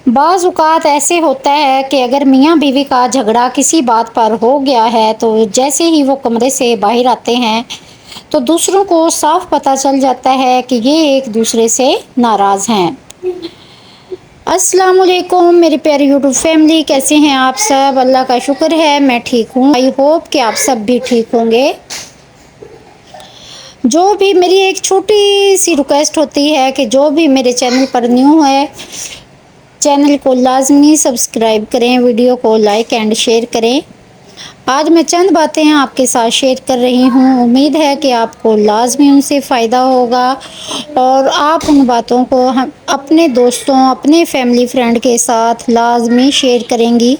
بعض اوقات ایسے ہوتا ہے کہ اگر میاں بیوی کا جھگڑا کسی بات پر ہو گیا ہے تو جیسے ہی وہ کمرے سے باہر آتے ہیں تو دوسروں کو صاف پتہ چل جاتا ہے کہ یہ ایک دوسرے سے ناراض ہیں۔ السلام علیکم میری پیاری یوٹیوب فیملی، کیسے ہیں آپ سب؟ اللہ کا شکر ہے میں ٹھیک ہوں۔ آئی ہوپ کہ آپ سب بھی ٹھیک ہوں گے۔ جو بھی میری ایک چھوٹی سی ریکویسٹ ہوتی ہے کہ جو بھی میرے چینل پر نیو ہے چینل کو لازمی سبسکرائب کریں، ویڈیو کو لائک اینڈ شیئر کریں۔ آج میں چند باتیں آپ کے ساتھ شیئر کر رہی ہوں، امید ہے کہ آپ کو لازمی ان سے فائدہ ہوگا اور آپ ان باتوں کو اپنے دوستوں، اپنے فیملی فرینڈ کے ساتھ لازمی شیئر کریں گی۔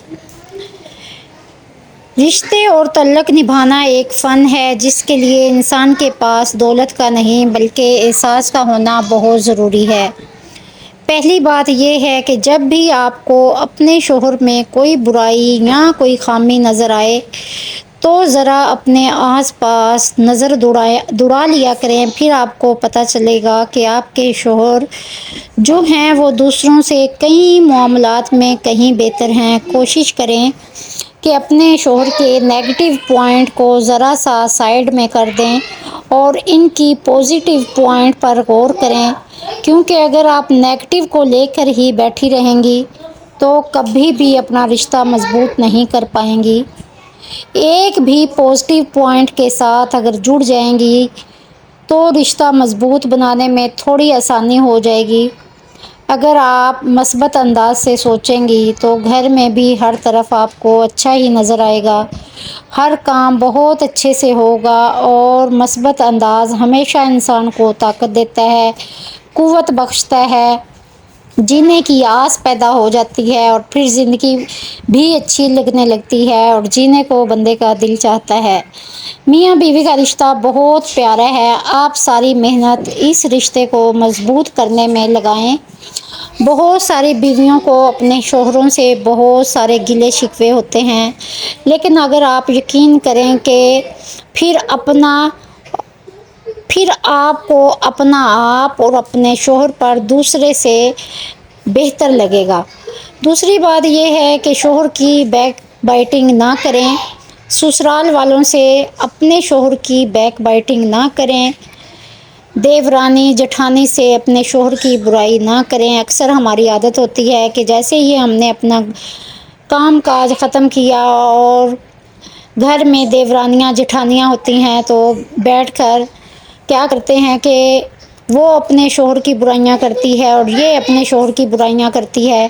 رشتے اور تعلق نبھانا ایک فن ہے جس کے لیے انسان کے پاس دولت کا نہیں بلکہ احساس کا ہونا بہت ضروری ہے۔ پہلی بات یہ ہے کہ جب بھی آپ کو اپنے شوہر میں کوئی برائی یا کوئی خامی نظر آئے تو ذرا اپنے آس پاس نظر دوڑا لیا کریں، پھر آپ کو پتہ چلے گا کہ آپ کے شوہر جو ہیں وہ دوسروں سے کئی معاملات میں کہیں بہتر ہیں۔ کوشش کریں کہ اپنے شوہر کے نیگیٹو پوائنٹ کو ذرا سا سائیڈ میں کر دیں اور ان کی پازیٹیو پوائنٹ پر غور کریں، کیونکہ اگر آپ نیگیٹو کو لے کر ہی بیٹھی رہیں گی تو کبھی بھی اپنا رشتہ مضبوط نہیں کر پائیں گی۔ ایک بھی پازیٹیو پوائنٹ کے ساتھ اگر جڑ جائیں گی تو رشتہ مضبوط بنانے میں تھوڑی آسانی ہو جائے گی۔ اگر آپ مثبت انداز سے سوچیں گی تو گھر میں بھی ہر طرف آپ کو اچھا ہی نظر آئے گا، ہر کام بہت اچھے سے ہوگا اور مثبت انداز ہمیشہ انسان کو طاقت دیتا ہے، قوت بخشتا ہے، جینے کی آس پیدا ہو جاتی ہے اور پھر زندگی بھی اچھی لگنے لگتی ہے اور جینے کو بندے کا دل چاہتا ہے۔ میاں بیوی کا رشتہ بہت پیارا ہے، آپ ساری محنت اس رشتے کو مضبوط کرنے میں لگائیں۔ بہت ساری بیویوں کو اپنے شوہروں سے بہت سارے گلے شکوے ہوتے ہیں، لیکن اگر آپ یقین کریں کہ پھر آپ کو اپنا آپ اور اپنے شوہر پر دوسرے سے بہتر لگے گا۔ دوسری بات یہ ہے کہ شوہر کی بیک بائٹنگ نہ کریں، سسرال والوں سے اپنے شوہر کی بیک بائٹنگ نہ کریں، دیورانی جٹھانی سے اپنے شوہر کی برائی نہ کریں۔ اکثر ہماری عادت ہوتی ہے کہ جیسے ہی ہم نے اپنا کام کاج ختم کیا اور گھر میں دیورانیاں جٹھانیاں ہوتی ہیں تو بیٹھ کر کیا کرتے ہیں کہ وہ اپنے شوہر کی برائیاں کرتی ہے اور یہ اپنے شوہر کی برائیاں کرتی ہے،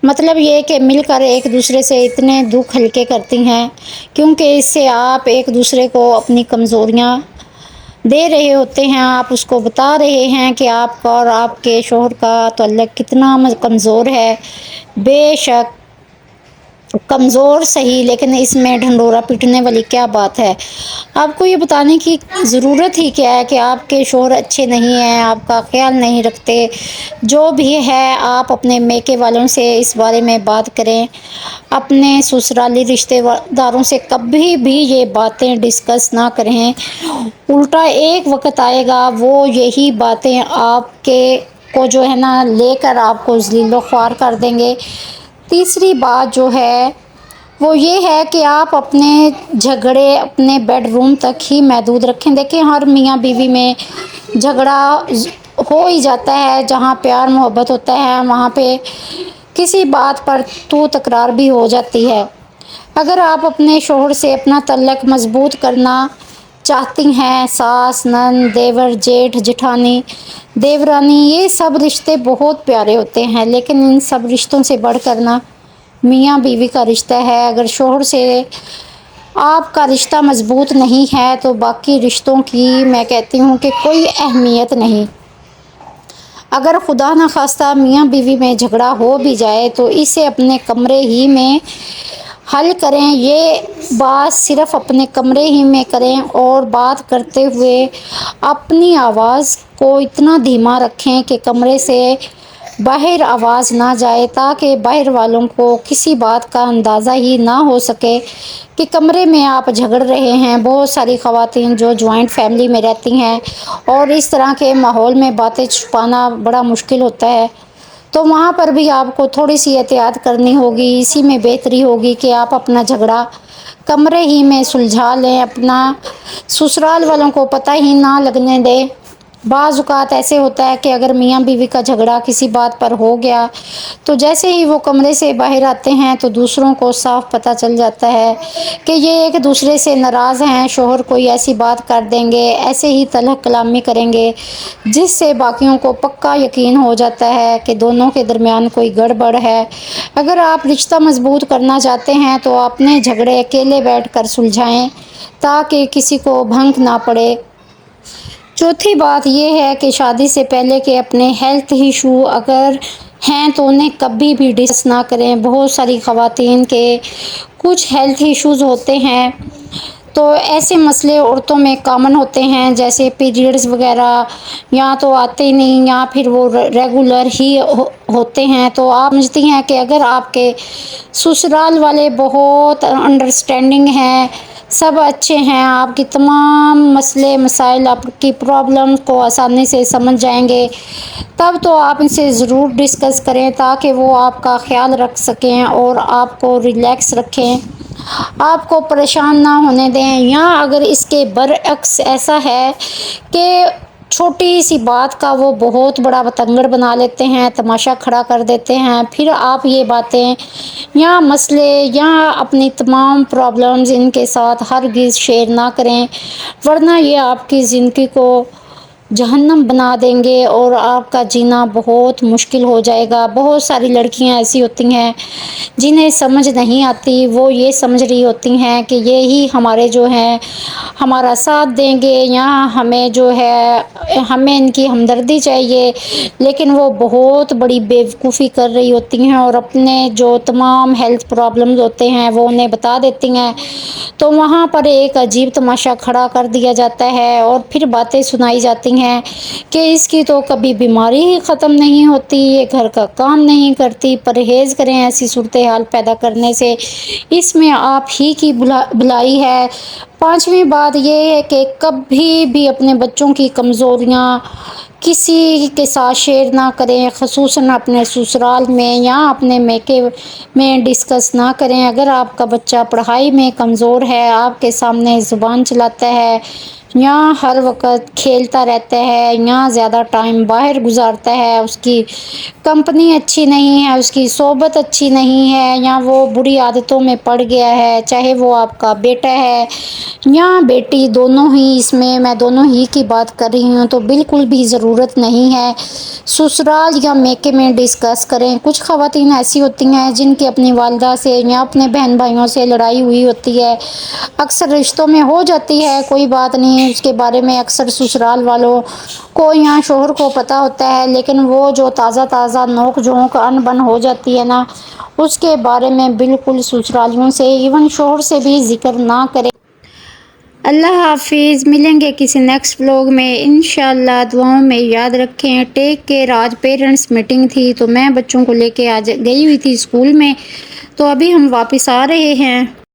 مطلب یہ کہ مل کر ایک دوسرے سے اتنے دکھ ہلکے کرتی ہیں، کیونکہ اس سے آپ ایک دوسرے کو اپنی کمزوریاں دے رہے ہوتے ہیں، آپ اس کو بتا رہے ہیں کہ آپ کا اور آپ کے شوہر کا تعلق کتنا کمزور ہے۔ بے شک کمزور صحیح، لیکن اس میں ڈھنڈورا پیٹنے والی کیا بات ہے؟ آپ کو یہ بتانے کی ضرورت ہی کیا ہے کہ آپ کے شوہر اچھے نہیں ہیں، آپ کا خیال نہیں رکھتے؟ جو بھی ہے آپ اپنے میکے والوں سے اس بارے میں بات کریں، اپنے سسرالی رشتے داروں سے کبھی بھی یہ باتیں ڈسکس نہ کریں، الٹا ایک وقت آئے گا وہ یہی باتیں آپ کے کو جو ہے نا لے کر آپ کو ذلیل و خوار کر دیں گے۔ تیسری بات جو ہے وہ یہ ہے کہ آپ اپنے جھگڑے اپنے بیڈ روم تک ہی محدود رکھیں۔ دیکھیں ہر میاں بیوی میں جھگڑا ہو ہی جاتا ہے، جہاں پیار محبت ہوتا ہے وہاں پہ کسی بات پر تو تکرار بھی ہو جاتی ہے۔ اگر آپ اپنے شوہر سے اپنا تعلق مضبوط کرنا چاہتی ہیں، ساس، نند، دیور، جیٹھ، جٹھانی، دیورانی، یہ سب رشتے بہت پیارے ہوتے ہیں، لیکن ان سب رشتوں سے بڑھ کر نا میاں بیوی کا رشتہ ہے۔ اگر شوہر سے آپ کا رشتہ مضبوط نہیں ہے تو باقی رشتوں کی میں کہتی ہوں کہ کوئی اہمیت نہیں۔ اگر خدا نخواستہ میاں بیوی میں جھگڑا ہو بھی جائے تو اسے اپنے کمرے ہی میں حل کریں، یہ بات صرف اپنے کمرے ہی میں کریں اور بات کرتے ہوئے اپنی آواز کو اتنا دھیما رکھیں کہ کمرے سے باہر آواز نہ جائے، تاکہ باہر والوں کو کسی بات کا اندازہ ہی نہ ہو سکے کہ کمرے میں آپ جھگڑ رہے ہیں۔ بہت ساری خواتین جو جوائنٹ فیملی میں رہتی ہیں اور اس طرح کے ماحول میں باتیں چھپانا بڑا مشکل ہوتا ہے، تو وہاں پر بھی آپ کو تھوڑی سی احتیاط کرنی ہوگی. اسی میں بہتری ہوگی کہ آپ اپنا جھگڑا کمرے ہی میں سلجھا لیں، اپنا سسرال والوں کو پتہ ہی نہ لگنے دیں. بعض اوقات ایسے ہوتا ہے کہ اگر میاں بیوی کا جھگڑا کسی بات پر ہو گیا تو جیسے ہی وہ کمرے سے باہر آتے ہیں تو دوسروں کو صاف پتہ چل جاتا ہے کہ یہ ایک دوسرے سے ناراض ہیں. شوہر کوئی ایسی بات کر دیں گے، ایسے ہی تلخ کلامی کریں گے جس سے باقیوں کو پکا یقین ہو جاتا ہے کہ دونوں کے درمیان کوئی گڑبڑ ہے. اگر آپ رشتہ مضبوط کرنا چاہتے ہیں تو اپنے جھگڑے اکیلے بیٹھ کر سلجھائیں تاکہ کسی کو بھنگ نہ پڑے. چوتھی بات یہ ہے کہ شادی سے پہلے کے اپنے ہیلتھ ایشو اگر ہیں تو انہیں کبھی بھی ڈسکس نہ کریں. بہت ساری خواتین کے کچھ ہیلتھ ایشوز ہوتے ہیں تو ایسے مسئلے عورتوں میں کامن ہوتے ہیں، جیسے پیریڈز وغیرہ یا تو آتے ہی نہیں یا پھر وہ ریگولر ہی ہوتے ہیں. تو آپ سمجھتی ہیں کہ اگر آپ کے سسرال والے بہت انڈرسٹینڈنگ ہیں، سب اچھے ہیں، آپ کی تمام مسئلے مسائل، آپ کی پرابلم کو آسانی سے سمجھ جائیں گے، تب تو آپ ان سے ضرور ڈسکس کریں تاکہ وہ آپ کا خیال رکھ سکیں اور آپ کو ریلیکس رکھیں، آپ کو پریشان نہ ہونے دیں. یا اگر اس کے برعکس ایسا ہے کہ چھوٹی سی بات کا وہ بہت بڑا بتنگڑ بنا لیتے ہیں، تماشا کھڑا کر دیتے ہیں، پھر آپ یہ باتیں یا مسئلے یا اپنی تمام پرابلمز ان کے ساتھ ہرگز شیئر نہ کریں، ورنہ یہ آپ کی زندگی کو جہنم بنا دیں گے اور آپ کا جینا بہت مشکل ہو جائے گا. بہت ساری لڑکیاں ایسی ہوتی ہیں جنہیں سمجھ نہیں آتی، وہ یہ سمجھ رہی ہوتی ہیں کہ یہی ہمارے جو ہیں ہمارا ساتھ دیں گے یا ہمیں جو ہے ہمیں ان کی ہمدردی چاہیے، لیکن وہ بہت بڑی بیوقوفی کر رہی ہوتی ہیں اور اپنے جو تمام ہیلتھ پرابلمز ہوتے ہیں وہ انہیں بتا دیتی ہیں. تو وہاں پر ایک عجیب تماشا کھڑا کر دیا جاتا ہے اور پھر باتیں سنائی جاتی ہیں کہ اس کی تو کبھی بیماری ہی ختم نہیں ہوتی، یہ گھر کا کام نہیں کرتی. پرہیز کریں ایسی صورتحال پیدا کرنے سے، اس میں آپ ہی کی بھلائی ہے. پانچویں بات یہ ہے کہ کبھی بھی اپنے بچوں کی کمزوریاں کسی کے ساتھ شیئر نہ کریں، خصوصاً اپنے سسرال میں یا اپنے میکے میں ڈسکس نہ کریں. اگر آپ کا بچہ پڑھائی میں کمزور ہے، آپ کے سامنے زبان چلاتا ہے یا ہر وقت کھیلتا رہتا ہے یا زیادہ ٹائم باہر گزارتا ہے، اس کی کمپنی اچھی نہیں ہے، اس کی صحبت اچھی نہیں ہے یا وہ بری عادتوں میں پڑ گیا ہے، چاہے وہ آپ کا بیٹا ہے یا بیٹی، دونوں ہی اس میں دونوں ہی کی بات کر رہی ہوں، تو بالکل بھی ضرورت نہیں ہے سسرال یا میکے میں ڈسکس کریں. کچھ خواتین ایسی ہوتی ہیں جن کی اپنی والدہ سے یا اپنے بہن بھائیوں سے لڑائی ہوئی ہوتی ہے، اکثر رشتوں میں ہو جاتی ہے، کوئی بات نہیں، اس کے بارے میں اکثر سسرال والوں کو یا شوہر کو پتہ ہوتا ہے، لیکن وہ جو تازہ نوک جھونک ان بن ہو جاتی ہے نا، اس کے بارے میں بالکل سسرالیوں سے ایون شوہر سے بھی ذکر نہ کریں. اللہ حافظ، ملیں گے کسی نیکسٹ ولاگ میں انشاءاللہ. دعاؤں میں یاد رکھیں. Take care. آج پیرنٹس میٹنگ تھی تو میں بچوں کو لے کے آج گئی ہوئی تھی اسکول میں، تو ابھی ہم واپس آ رہے ہیں.